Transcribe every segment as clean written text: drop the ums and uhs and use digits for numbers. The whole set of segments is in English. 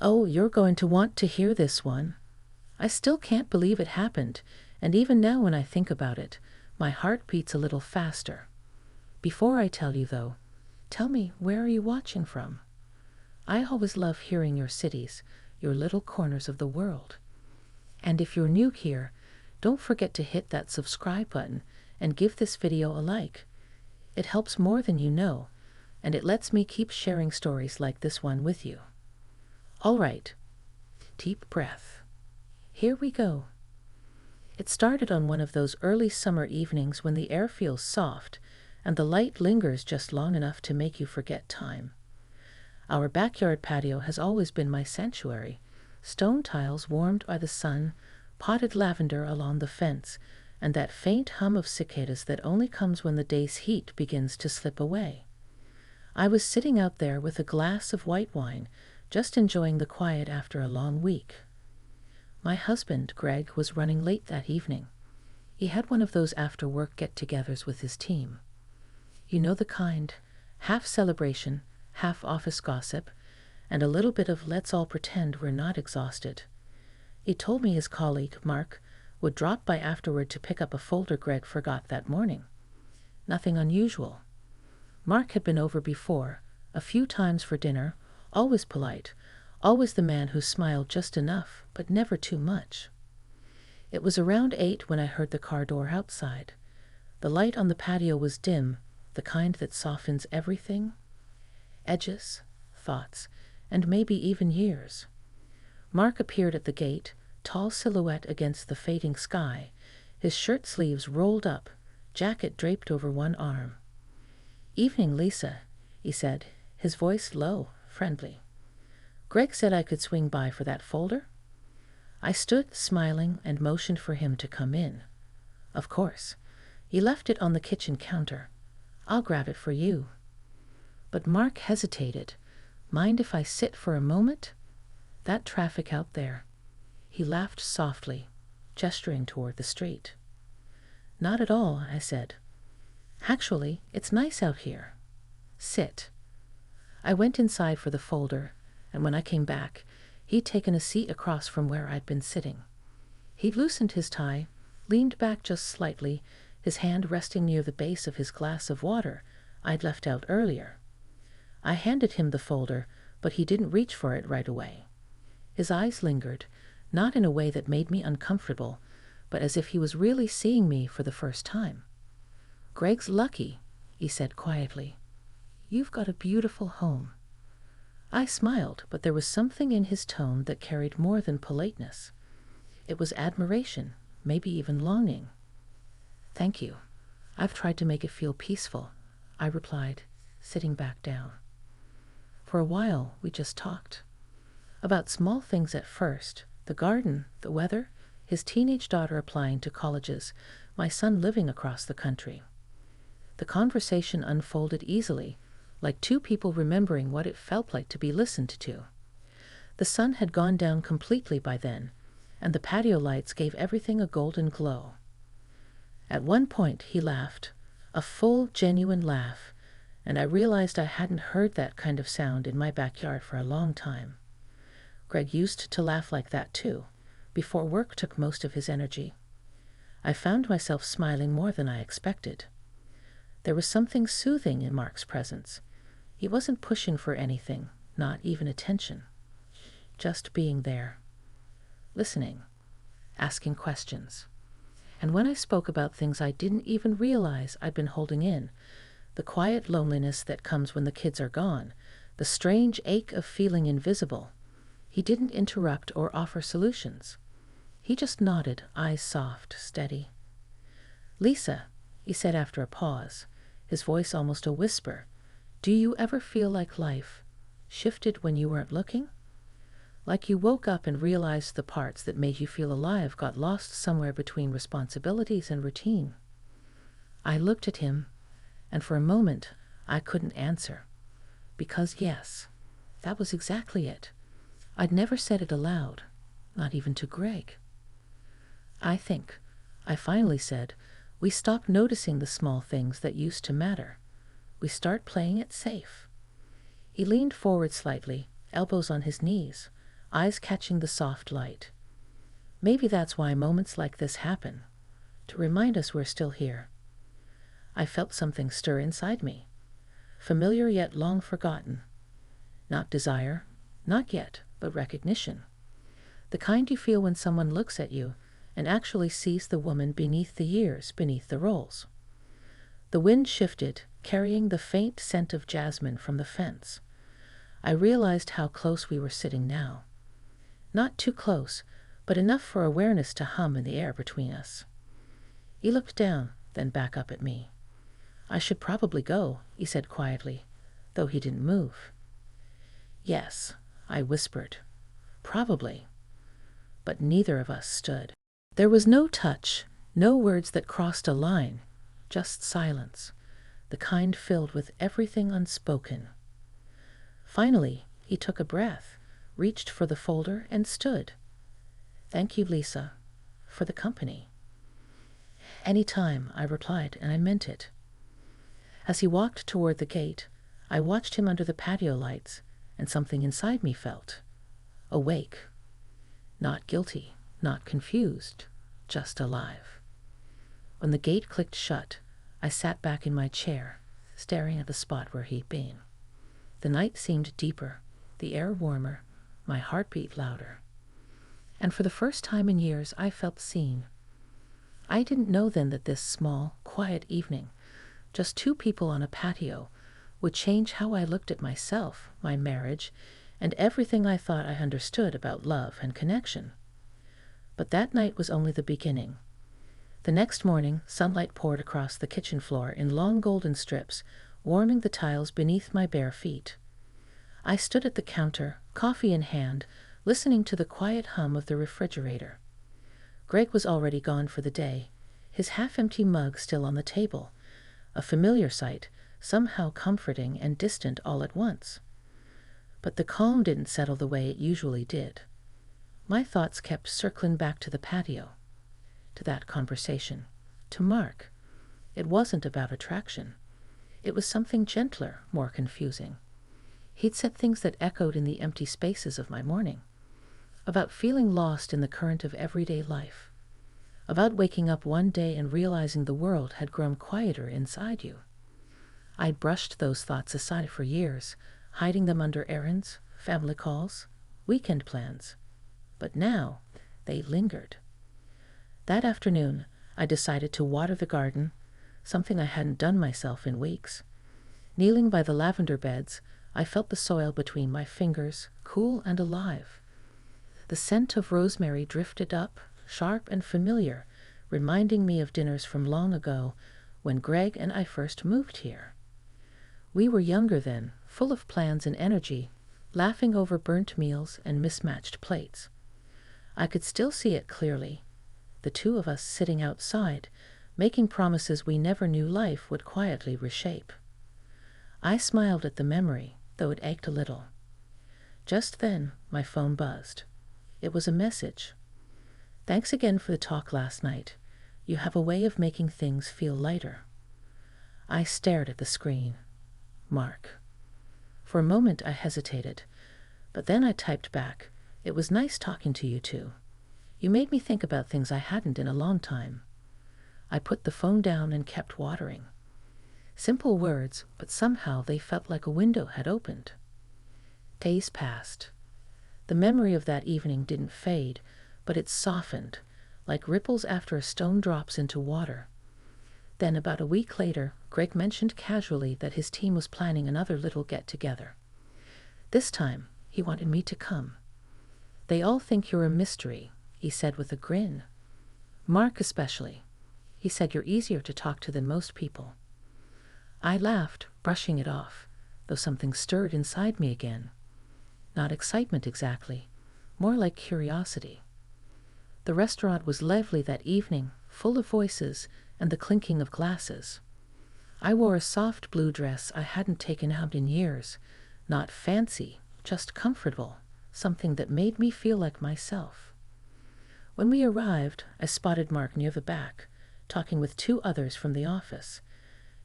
Oh, you're going to want to hear this one. I still can't believe it happened, and even now when I think about it, my heart beats a little faster. Before I tell you though, tell me, where are you watching from? I always love hearing your cities, your little corners of the world. And if you're new here, don't forget to hit that subscribe button and give this video a like. It helps more than you know, and it lets me keep sharing stories like this one with you. All right, deep breath. Here we go. It started on one of those early summer evenings when the air feels soft and the light lingers just long enough to make you forget time. Our backyard patio has always been my sanctuary. Stone tiles warmed by the sun, potted lavender along the fence, and that faint hum of cicadas that only comes when the day's heat begins to slip away. I was sitting out there with a glass of white wine, just enjoying the quiet after a long week. My husband, Greg, was running late that evening. He had one of those after-work get-togethers with his team. You know the kind, half celebration, half office gossip, and a little bit of let's all pretend we're not exhausted. He told me his colleague, Mark, would drop by afterward to pick up a folder Greg forgot that morning. Nothing unusual. Mark had been over before, a few times for dinner, always polite, always the man who smiled just enough, but never too much. It was around 8 when I heard the car door outside. The light on the patio was dim, the kind that softens everything. Edges, thoughts, and maybe even years. Mark appeared at the gate, tall silhouette against the fading sky, his shirt sleeves rolled up, jacket draped over one arm. "Evening, Lisa," he said, his voice low, friendly. "Greg said I could swing by for that folder?" I stood, smiling, and motioned for him to come in. "Of course. He left it on the kitchen counter. I'll grab it for you." But Mark hesitated. "Mind if I sit for a moment? That traffic out there." He laughed softly, gesturing toward the street. "Not at all," I said. "Actually, it's nice out here. Sit." I went inside for the folder, and when I came back, he'd taken a seat across from where I'd been sitting. He'd loosened his tie, leaned back just slightly, his hand resting near the base of his glass of water I'd left out earlier. I handed him the folder, but he didn't reach for it right away. His eyes lingered, not in a way that made me uncomfortable, but as if he was really seeing me for the first time. "Greg's lucky," he said quietly. "You've got a beautiful home." I smiled, but there was something in his tone that carried more than politeness. It was admiration, maybe even longing. "Thank you. I've tried to make it feel peaceful," I replied, sitting back down. For a while, we just talked. About small things at first, the garden, the weather, his teenage daughter applying to colleges, my son living across the country. The conversation unfolded easily, like two people remembering what it felt like to be listened to. The sun had gone down completely by then, and the patio lights gave everything a golden glow. At one point he laughed, a full, genuine laugh, and I realized I hadn't heard that kind of sound in my backyard for a long time. Greg used to laugh like that too, before work took most of his energy. I found myself smiling more than I expected. There was something soothing in Mark's presence. He wasn't pushing for anything, not even attention. Just being there. Listening. Asking questions. And when I spoke about things I didn't even realize I'd been holding in, the quiet loneliness that comes when the kids are gone, the strange ache of feeling invisible, he didn't interrupt or offer solutions. He just nodded, eyes soft, steady. "Lisa," he said after a pause, his voice almost a whisper, "do you ever feel like life shifted when you weren't looking? Like you woke up and realized the parts that made you feel alive got lost somewhere between responsibilities and routine?" I looked at him, and for a moment I couldn't answer. Because yes, that was exactly it. I'd never said it aloud, not even to Greg. I think," I finally said, "we stop noticing the small things that used to matter. We start playing it safe." He leaned forward slightly, elbows on his knees, eyes catching the soft light. Maybe that's why moments like this happen, to remind us we're still here. I felt something stir inside me, familiar yet long forgotten. Not desire, not yet, but recognition. The kind you feel when someone looks at you and actually sees the woman beneath the years, beneath the roles. The wind shifted, carrying the faint scent of jasmine from the fence. I realized how close we were sitting now. Not too close, but enough for awareness to hum in the air between us. He looked down, then back up at me. I should probably go, he said quietly, though he didn't move. Yes, I whispered. Probably. But neither of us stood. There was no touch, no words that crossed a line, just silence, the kind filled with everything unspoken. Finally, he took a breath, reached for the folder, and stood. Thank you, Lisa, for the company. Any time, I replied, and I meant it. As he walked toward the gate, I watched him under the patio lights, and something inside me felt awake. Not guilty, not confused, just alive. When the gate clicked shut, I sat back in my chair, staring at the spot where he'd been. The night seemed deeper, the air warmer, my heartbeat louder. And for the first time in years, I felt seen. I didn't know then that this small, quiet evening, just two people on a patio, would change how I looked at myself, my marriage, and everything I thought I understood about love and connection. But that night was only the beginning. The next morning, sunlight poured across the kitchen floor in long golden strips, warming the tiles beneath my bare feet. I stood at the counter, coffee in hand, listening to the quiet hum of the refrigerator. Greg was already gone for the day, his half-empty mug still on the table, a familiar sight, somehow comforting and distant all at once. But the calm didn't settle the way it usually did. My thoughts kept circling back to the patio, to that conversation, to Mark. It wasn't about attraction. It was something gentler, more confusing. He'd said things that echoed in the empty spaces of my morning, about feeling lost in the current of everyday life, about waking up one day and realizing the world had grown quieter inside you. I'd brushed those thoughts aside for years, hiding them under errands, family calls, weekend plans. But now, they lingered. That afternoon, I decided to water the garden, something I hadn't done myself in weeks. Kneeling by the lavender beds, I felt the soil between my fingers, cool and alive. The scent of rosemary drifted up, sharp and familiar, reminding me of dinners from long ago when Greg and I first moved here. We were younger then, full of plans and energy, laughing over burnt meals and mismatched plates. I could still see it clearly, the two of us sitting outside, making promises we never knew life would quietly reshape. I smiled at the memory, though it ached a little. Just then, my phone buzzed. It was a message. Thanks again for the talk last night. You have a way of making things feel lighter. I stared at the screen. Mark. For a moment I hesitated, but then I typed back, "It was nice talking to you too. You made me think about things I hadn't in a long time." I put the phone down and kept watering. Simple words, but somehow they felt like a window had opened. Days passed. The memory of that evening didn't fade, but it softened, like ripples after a stone drops into water. Then, about a week later, Greg mentioned casually that his team was planning another little get-together. This time, he wanted me to come. "They all think you're a mystery," he said with a grin. "Mark especially. He said you're easier to talk to than most people." I laughed, brushing it off, though something stirred inside me again. Not excitement exactly, more like curiosity. The restaurant was lively that evening, full of voices and the clinking of glasses. I wore a soft blue dress I hadn't taken out in years, not fancy, just comfortable, something that made me feel like myself. When we arrived, I spotted Mark near the back, talking with two others from the office.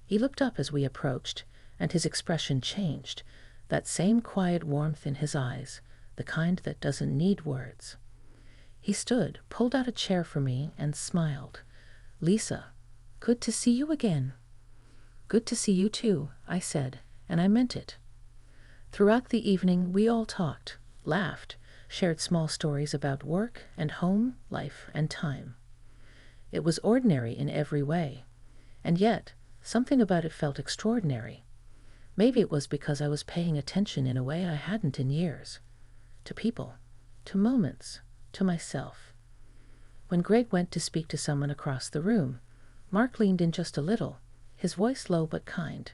He looked up as we approached, and his expression changed, that same quiet warmth in his eyes, the kind that doesn't need words. He stood, pulled out a chair for me, and smiled. "Lisa, good to see you again." "Good to see you too," I said, and I meant it. Throughout the evening, we all talked, laughed, shared small stories about work and home, life and time. It was ordinary in every way, and yet something about it felt extraordinary. Maybe it was because I was paying attention in a way I hadn't in years. To people, to moments, to myself. When Greg went to speak to someone across the room, Mark leaned in just a little, his voice low but kind.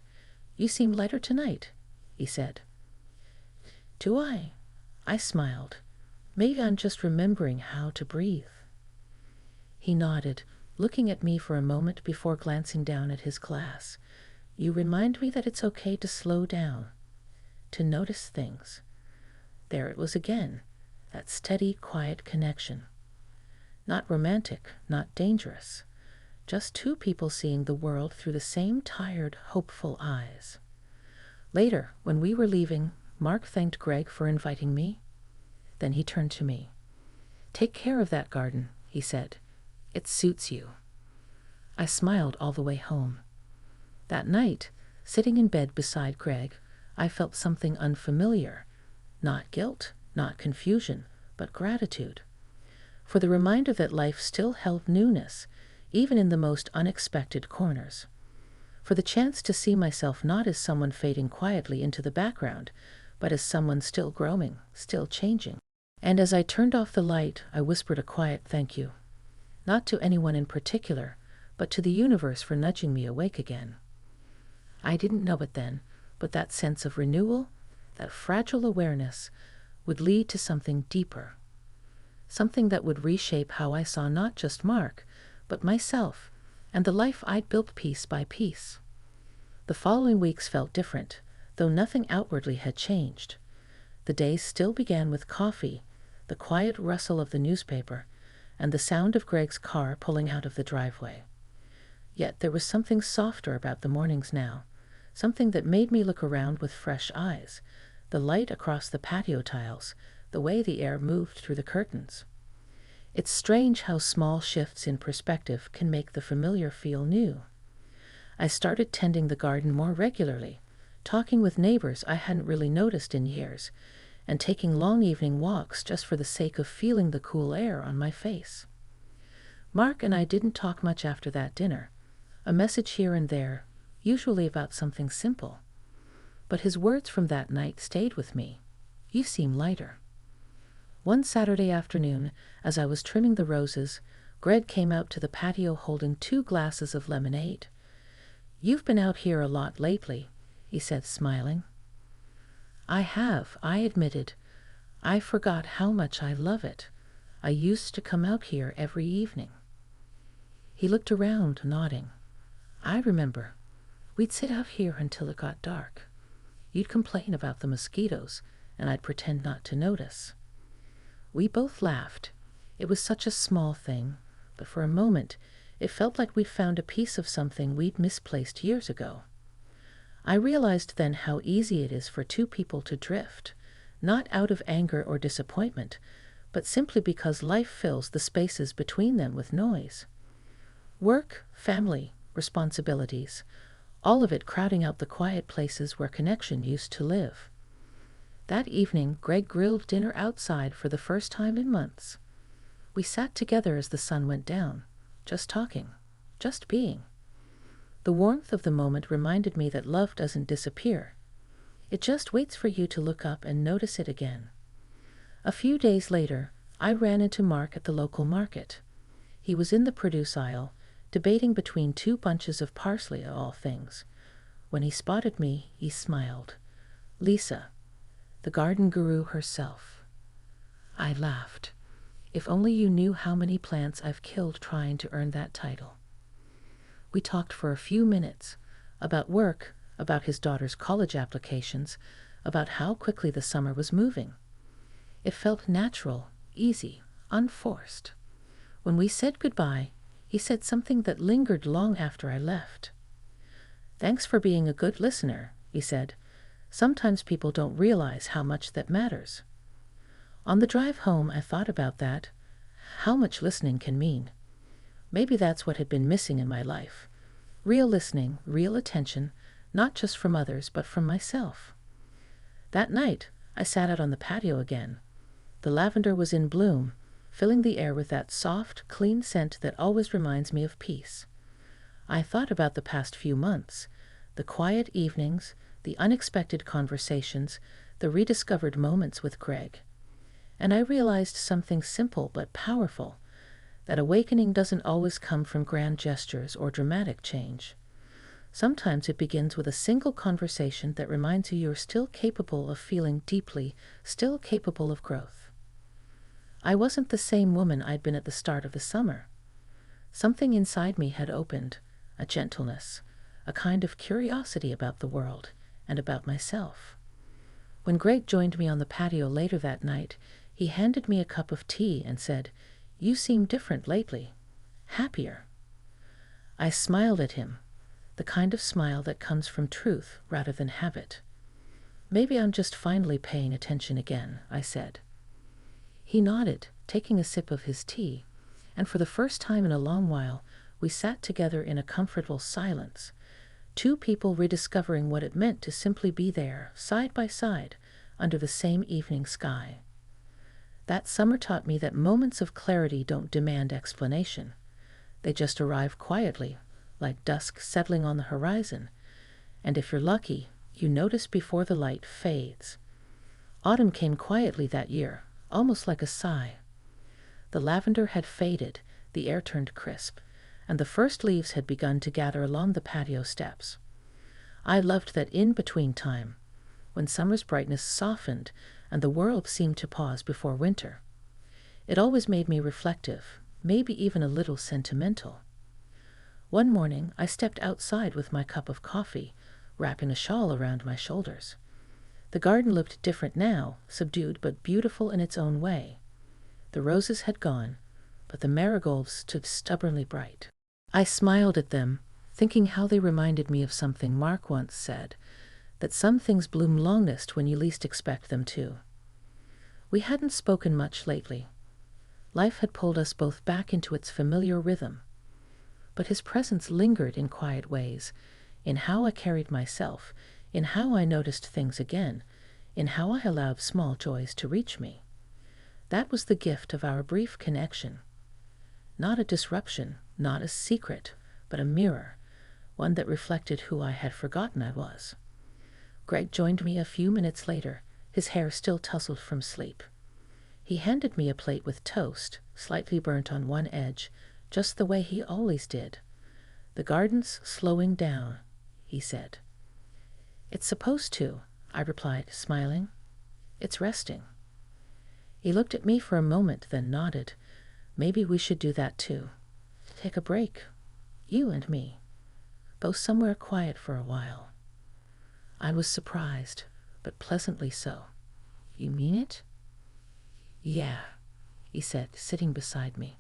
"You seem lighter tonight," he said. "Do I?" I smiled. "Maybe I'm just remembering how to breathe." He nodded, looking at me for a moment before glancing down at his glass. "You remind me that it's okay to slow down, to notice things." There it was again, that steady, quiet connection. Not romantic, not dangerous. Just two people seeing the world through the same tired, hopeful eyes. Later, when we were leaving, Mark thanked Greg for inviting me. Then he turned to me. "Take care of that garden," he said. "It suits you." I smiled all the way home. That night, sitting in bed beside Greg, I felt something unfamiliar. Not guilt, not confusion, but gratitude. For the reminder that life still held newness, even in the most unexpected corners. For the chance to see myself not as someone fading quietly into the background, but as someone still growing, still changing. And as I turned off the light, I whispered a quiet thank you. Not to anyone in particular, but to the universe for nudging me awake again. I didn't know it then, but that sense of renewal, that fragile awareness, would lead to something deeper. Something that would reshape how I saw not just Mark, but myself, and the life I'd built piece by piece. The following weeks felt different, though nothing outwardly had changed. The days still began with coffee, the quiet rustle of the newspaper, and the sound of Greg's car pulling out of the driveway. Yet there was something softer about the mornings now, something that made me look around with fresh eyes, the light across the patio tiles, the way the air moved through the curtains. It's strange how small shifts in perspective can make the familiar feel new. I started tending the garden more regularly, talking with neighbors I hadn't really noticed in years, and taking long evening walks just for the sake of feeling the cool air on my face. Mark and I didn't talk much after that dinner, a message here and there, usually about something simple. But his words from that night stayed with me. "You seem lighter." One Saturday afternoon, as I was trimming the roses, Greg came out to the patio holding 2 glasses of lemonade. "You've been out here a lot lately," he said, smiling. "I have," I admitted. "I forgot how much I love it. I used to come out here every evening." He looked around, nodding. "I remember. We'd sit out here until it got dark. You'd complain about the mosquitoes, and I'd pretend not to notice." We both laughed. It was such a small thing, but for a moment it felt like we'd found a piece of something we'd misplaced years ago. I realized then how easy it is for 2 people to drift, not out of anger or disappointment, but simply because life fills the spaces between them with noise. Work, family, responsibilities, all of it crowding out the quiet places where connection used to live. That evening, Greg grilled dinner outside for the first time in months. We sat together as the sun went down, just talking, just being. The warmth of the moment reminded me that love doesn't disappear. It just waits for you to look up and notice it again. A few days later, I ran into Mark at the local market. He was in the produce aisle, debating between 2 bunches of parsley of all things. When he spotted me, he smiled. "Lisa, the garden guru herself." I laughed. If only you knew how many plants I've killed trying to earn that title. We talked for a few minutes, about work, about his daughter's college applications, about how quickly the summer was moving. It felt natural, easy, unforced. When we said goodbye, he said something that lingered long after I left. "Thanks for being a good listener," he said. "Sometimes people don't realize how much that matters." On the drive home, I thought about that, how much listening can mean. Maybe that's what had been missing in my life. Real listening, real attention, not just from others, but from myself. That night, I sat out on the patio again. The lavender was in bloom, filling the air with that soft, clean scent that always reminds me of peace. I thought about the past few months, the quiet evenings, the unexpected conversations, the rediscovered moments with Greg. And I realized something simple but powerful, that awakening doesn't always come from grand gestures or dramatic change. Sometimes it begins with a single conversation that reminds you you're still capable of feeling deeply, still capable of growth. I wasn't the same woman I'd been at the start of the summer. Something inside me had opened, a gentleness, a kind of curiosity about the world and about myself. When Greg joined me on the patio later that night, he handed me a cup of tea and said, "You seem different lately, happier." I smiled at him, the kind of smile that comes from truth rather than habit. "Maybe I'm just finally paying attention again," I said. He nodded, taking a sip of his tea, and for the first time in a long while, we sat together in a comfortable silence, two people rediscovering what it meant to simply be there, side by side, under the same evening sky. That summer taught me that moments of clarity don't demand explanation. They just arrive quietly, like dusk settling on the horizon, and if you're lucky, you notice before the light fades. Autumn came quietly that year, almost like a sigh. The lavender had faded, the air turned crisp, and the first leaves had begun to gather along the patio steps. I loved that in-between time, when summer's brightness softened and the world seemed to pause before winter. It always made me reflective, maybe even a little sentimental. One morning, I stepped outside with my cup of coffee, wrapping a shawl around my shoulders. The garden looked different now, subdued but beautiful in its own way. The roses had gone, but the marigolds stood stubbornly bright. I smiled at them, thinking how they reminded me of something Mark once said, that some things bloom longest when you least expect them to. We hadn't spoken much lately. Life had pulled us both back into its familiar rhythm. But his presence lingered in quiet ways, in how I carried myself, in how I noticed things again, in how I allowed small joys to reach me. That was the gift of our brief connection. Not a disruption, not a secret, but a mirror, one that reflected who I had forgotten I was. Greg joined me a few minutes later, his hair still tousled from sleep. He handed me a plate with toast, slightly burnt on one edge, just the way he always did. "The garden's slowing down," he said. "It's supposed to," I replied, smiling. "It's resting." He looked at me for a moment, then nodded. "Maybe we should do that too. Take a break. You and me. Go somewhere quiet for a while." I was surprised, but pleasantly so. "You mean it?" "Yeah," he said, sitting beside me.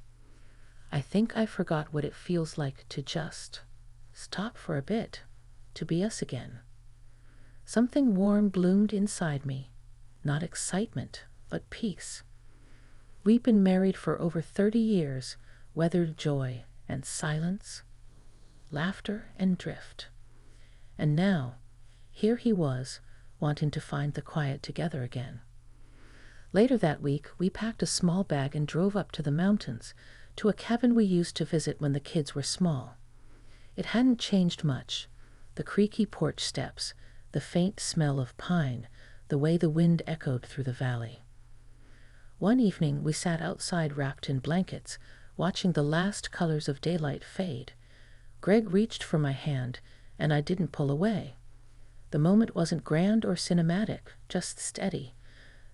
"I think I forgot what it feels like to just stop for a bit, to be us again." Something warm bloomed inside me, not excitement, but peace. We'd been married for over 30 years, weathered joy and silence, laughter and drift. And now, here he was, wanting to find the quiet together again. Later that week, we packed a small bag and drove up to the mountains, to a cabin we used to visit when the kids were small. It hadn't changed much. The creaky porch steps, the faint smell of pine, the way the wind echoed through the valley. One evening, we sat outside wrapped in blankets, watching the last colors of daylight fade. Greg reached for my hand, and I didn't pull away. The moment wasn't grand or cinematic, just steady.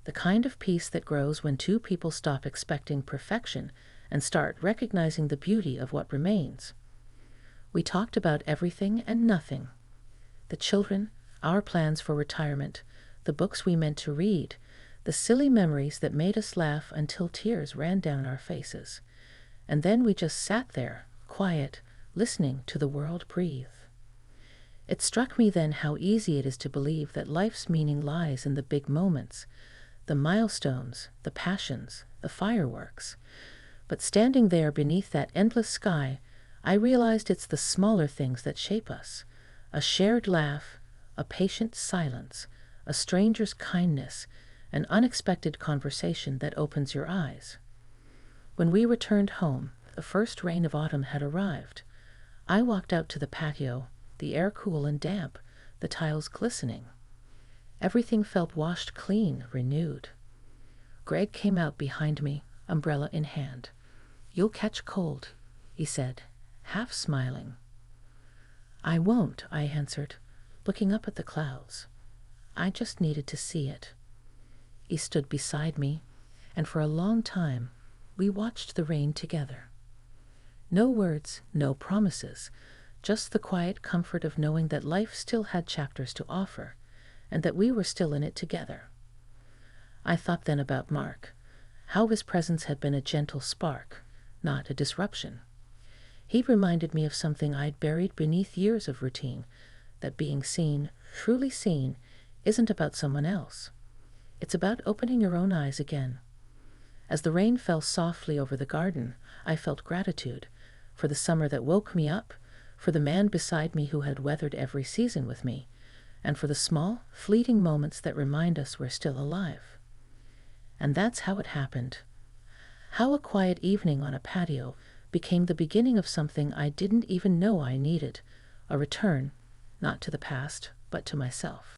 The kind of peace that grows when two people stop expecting perfection and start recognizing the beauty of what remains. We talked about everything and nothing. The children, our plans for retirement, the books we meant to read, the silly memories that made us laugh until tears ran down our faces. And then we just sat there, quiet, listening to the world breathe. It struck me then how easy it is to believe that life's meaning lies in the big moments, the milestones, the passions, the fireworks. But standing there beneath that endless sky, I realized it's the smaller things that shape us. A shared laugh, a patient silence, a stranger's kindness, an unexpected conversation that opens your eyes. When we returned home, the first rain of autumn had arrived. I walked out to the patio, the air cool and damp, the tiles glistening. Everything felt washed clean, renewed. Greg came out behind me, umbrella in hand. "You'll catch cold," he said, half smiling. "I won't," I answered, looking up at the clouds. I just needed to see it. He stood beside me, and for a long time we watched the rain together. No words, no promises, just the quiet comfort of knowing that life still had chapters to offer, and that we were still in it together. I thought then about Mark, how his presence had been a gentle spark, not a disruption. He reminded me of something I'd buried beneath years of routine, that being seen, truly seen, isn't about someone else. It's about opening your own eyes again. As the rain fell softly over the garden, I felt gratitude for the summer that woke me up, for the man beside me who had weathered every season with me, and for the small, fleeting moments that remind us we're still alive. And that's how it happened. How a quiet evening on a patio became the beginning of something I didn't even know I needed, a return, not to the past, but to myself.